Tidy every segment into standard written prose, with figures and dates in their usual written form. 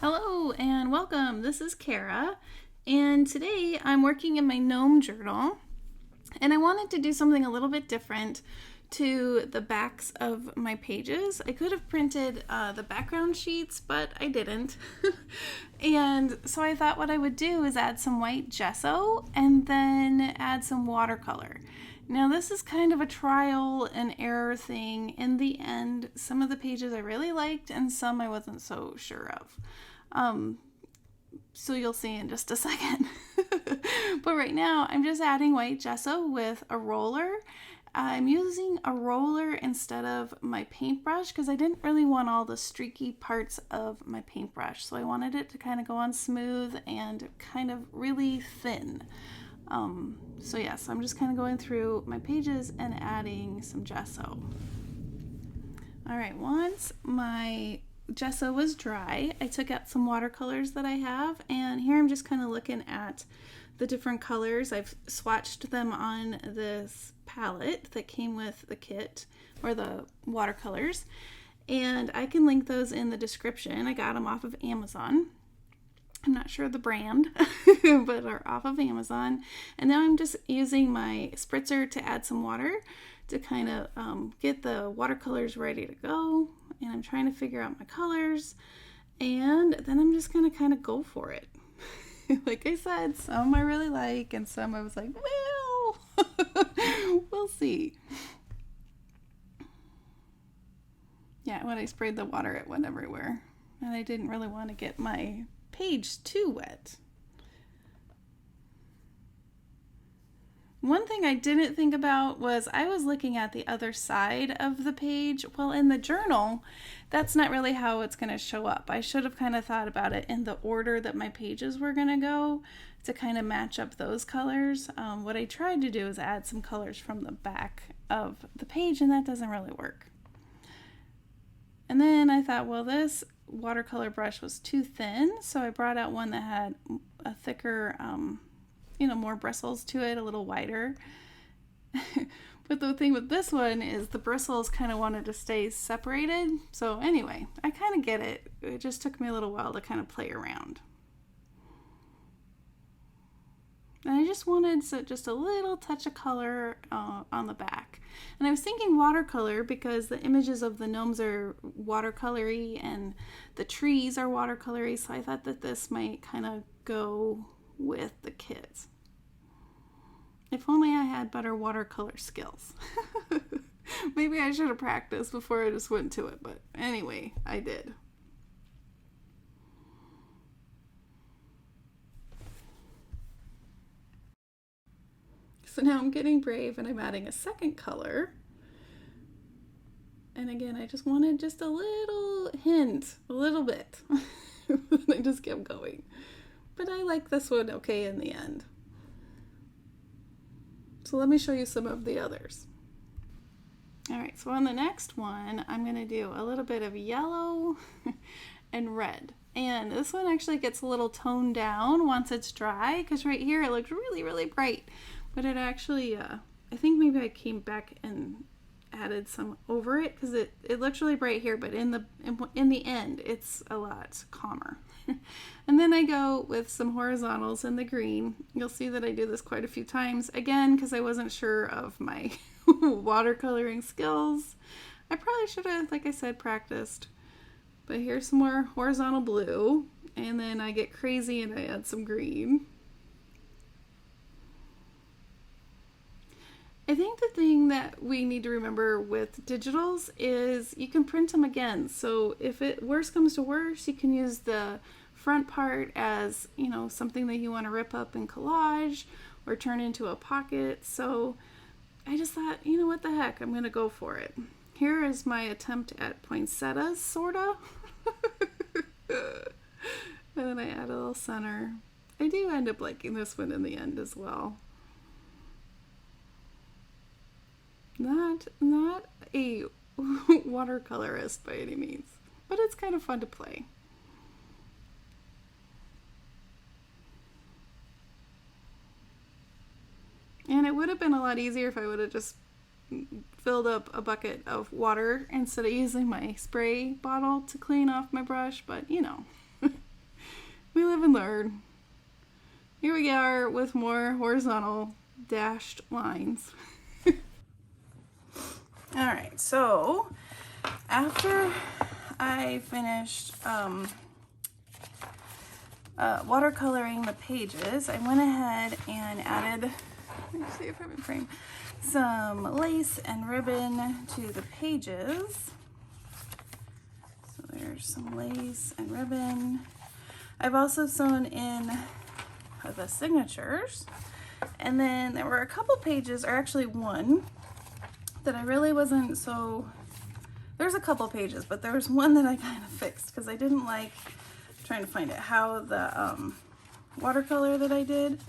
Hello and welcome. This is Kara, and today I'm working in my Gnome journal, and I wanted to do something a little bit different to the backs of my pages. I could have printed the background sheets, but I didn't. And so I thought what I would do is add some white gesso and then add some watercolor. Now this is kind of a trial and error thing. In the end, some of the pages I really liked and some I wasn't so sure of. So you'll see in just a second. But right now I'm just adding white gesso with a roller. I'm using a roller instead of my paintbrush because I didn't really want all the streaky parts of my paintbrush. So I wanted it to kind of go on smooth and kind of really thin. So yes, I'm just kind of going through my pages and adding some gesso. All right, once my gesso was dry, I took out some watercolors that I have, and here I'm just kind of looking at the different colors. I've swatched them on this palette that came with the kit, or the watercolors, and I can link those in the description. I got them off of Amazon. I'm not sure the brand, but are off of Amazon. And now I'm just using my spritzer to add some water to kind of get the watercolors ready to go. And I'm trying to figure out my colors. And then I'm just going to kind of go for it. Like I said, some I really like and some I was like, well, we'll see. Yeah, when I sprayed the water, it went everywhere. And I didn't really want to get my page too wet. One thing I didn't think about was I was looking at the other side of the page. Well, in the journal, that's not really how it's going to show up. I should have kind of thought about it in the order that my pages were going to go to kind of match up those colors. What I tried to do is add some colors from the back of the page, and that doesn't really work. And then I thought, well, this watercolor brush was too thin, so I brought out one that had a thicker, more bristles to it, a little wider. But the thing with this one is the bristles kind of wanted to stay separated. So anyway, I kind of get it. It just took me a little while to kind of play around. And I just wanted just a little touch of color on the back. And I was thinking watercolor because the images of the gnomes are watercolory and the trees are watercolory. So I thought that this might kind of go with the kids. If only I had better watercolor skills. Maybe I should have practiced before I just went to it. But anyway, I did. So now I'm getting brave and I'm adding a second color. And again, I just wanted just a little hint, a little bit. I just kept going. But I like this one okay in the end. So let me show you some of the others. All right, so on the next one, I'm going to do a little bit of yellow and red. And this one actually gets a little toned down once it's dry, because right here it looks really, really bright. But it actually, I think maybe I came back and added some over it because it looks really bright here, but in the end, it's a lot calmer. And then I go with some horizontals in the green. You'll see that I do this quite a few times, again, because I wasn't sure of my watercoloring skills. I probably should have, like I said, practiced. But here's some more horizontal blue, and then I get crazy and I add some green. I think the thing that we need to remember with digitals is you can print them again. So if it worst comes to worst, you can use the front part as, something that you want to rip up and collage or turn into a pocket. So I just thought, what the heck, I'm going to go for it. Here is my attempt at poinsettias, sorta. And then I add a little center. I do end up liking this one in the end as well. Not a watercolorist by any means, but it's kind of fun to play. And it would have been a lot easier if I would have just filled up a bucket of water instead of using my spray bottle to clean off my brush, but We live and learn. Here we are with more horizontal dashed lines. Alright, so after I finished watercoloring the pages, I went ahead and added, let me see if I can frame, some lace and ribbon to the pages. So there's some lace and ribbon. I've also sewn in the signatures, and then there were a couple pages, or actually one, that I really wasn't so, there's a couple pages, but there was one that I kind of fixed because I didn't like, trying to find it, how the watercolor that I did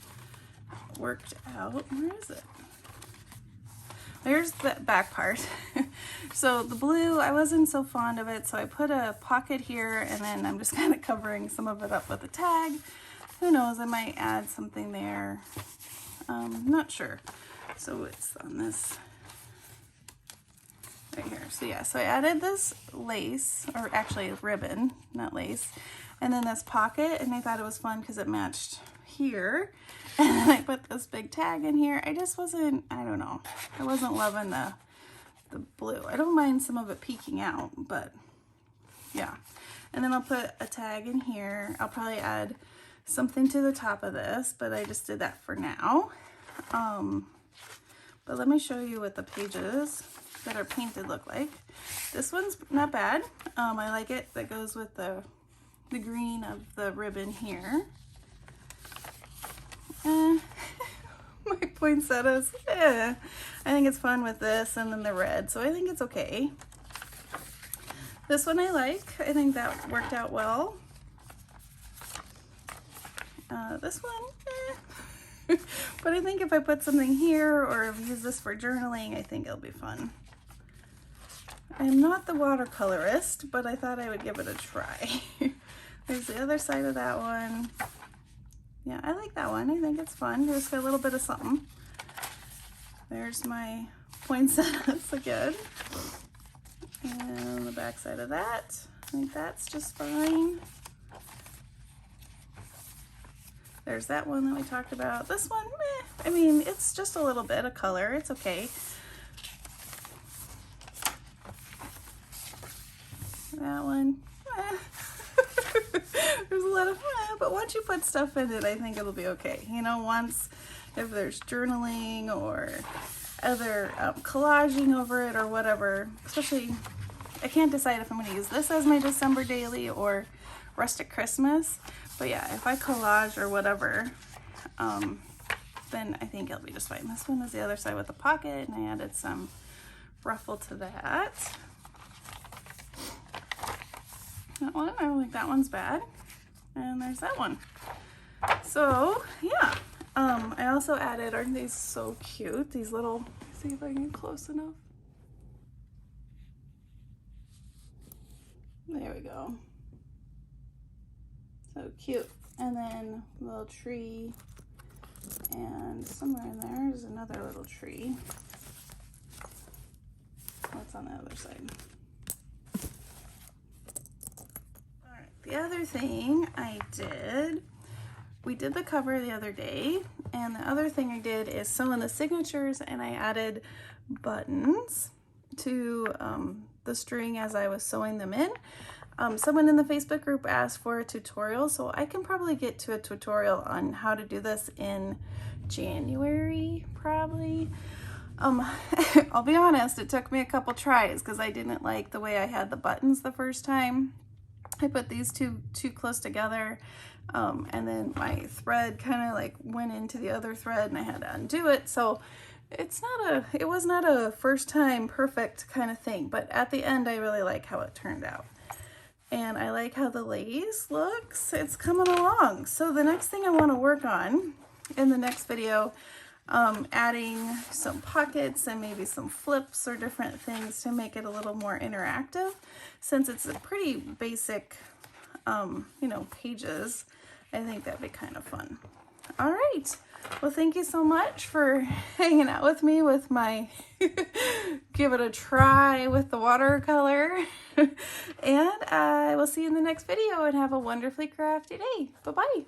worked out. Where is it? There's the back part. So the blue, I wasn't so fond of it, so I put a pocket here, and then I'm just kind of covering some of it up with a tag. Who knows, I might add something there. Not sure. So it's on this right here. So yeah, so I added this lace, or actually ribbon, not lace, and then this pocket, and I thought it was fun because it matched here. And then I put this big tag in here. I just wasn't, I don't know, I wasn't loving the blue. I don't mind some of it peeking out, but yeah. And then I'll put a tag in here. I'll probably add something to the top of this, but I just did that for now. But let me show you what the pages that are painted look like. This one's not bad. I like it. That goes with the green of the ribbon here. My poinsettias, I think it's fun with this, and then the red, so I think it's okay. This one I like. I think that worked out well. This one, but I think if I put something here or use this for journaling, I think it'll be fun. I'm not the watercolorist, but I thought I would give it a try. There's the other side of that one. Yeah, I like that one. I think it's fun. Just got a little bit of something. There's my poinsettias again. And the back side of that. I think that's just fine. There's that one that we talked about. This one, meh. I mean, it's just a little bit of color. It's okay. That one, eh. There's a lot of, but once you put stuff in it, I think it'll be okay. You know, once, if there's journaling or other collaging over it or whatever, especially, I can't decide if I'm going to use this as my December daily or Rustic Christmas. But yeah, if I collage or whatever, then I think it'll be just fine. This one is the other side with the pocket, and I added some ruffle to that. That one, I don't think that one's bad. And there's that one. So yeah, I also added, aren't these so cute? These little, see if I can get close enough. There we go. So cute. And then a little tree, and somewhere in there is another little tree. What's on the other side? All right, the other thing I did, we did the cover the other day, and the other thing I did is sew in the signatures, and I added buttons to the string as I was sewing them in. Someone in the Facebook group asked for a tutorial, so I can probably get to a tutorial on how to do this in January, probably. I'll be honest, it took me a couple tries because I didn't like the way I had the buttons the first time. I put these too close together, and then my thread kind of like went into the other thread, and I had to undo it. So it was not a first time perfect kind of thing, but at the end I really like how it turned out. And I like how the lace looks. It's coming along. So the next thing I want to work on in the next video, adding some pockets and maybe some flips or different things to make it a little more interactive. Since it's a pretty basic, you know, pages, I think that'd be kind of fun. All right. Well, thank you so much for hanging out with me with my give it a try with the watercolor. And I will see you in the next video, and have a wonderfully crafty day. Bye-bye.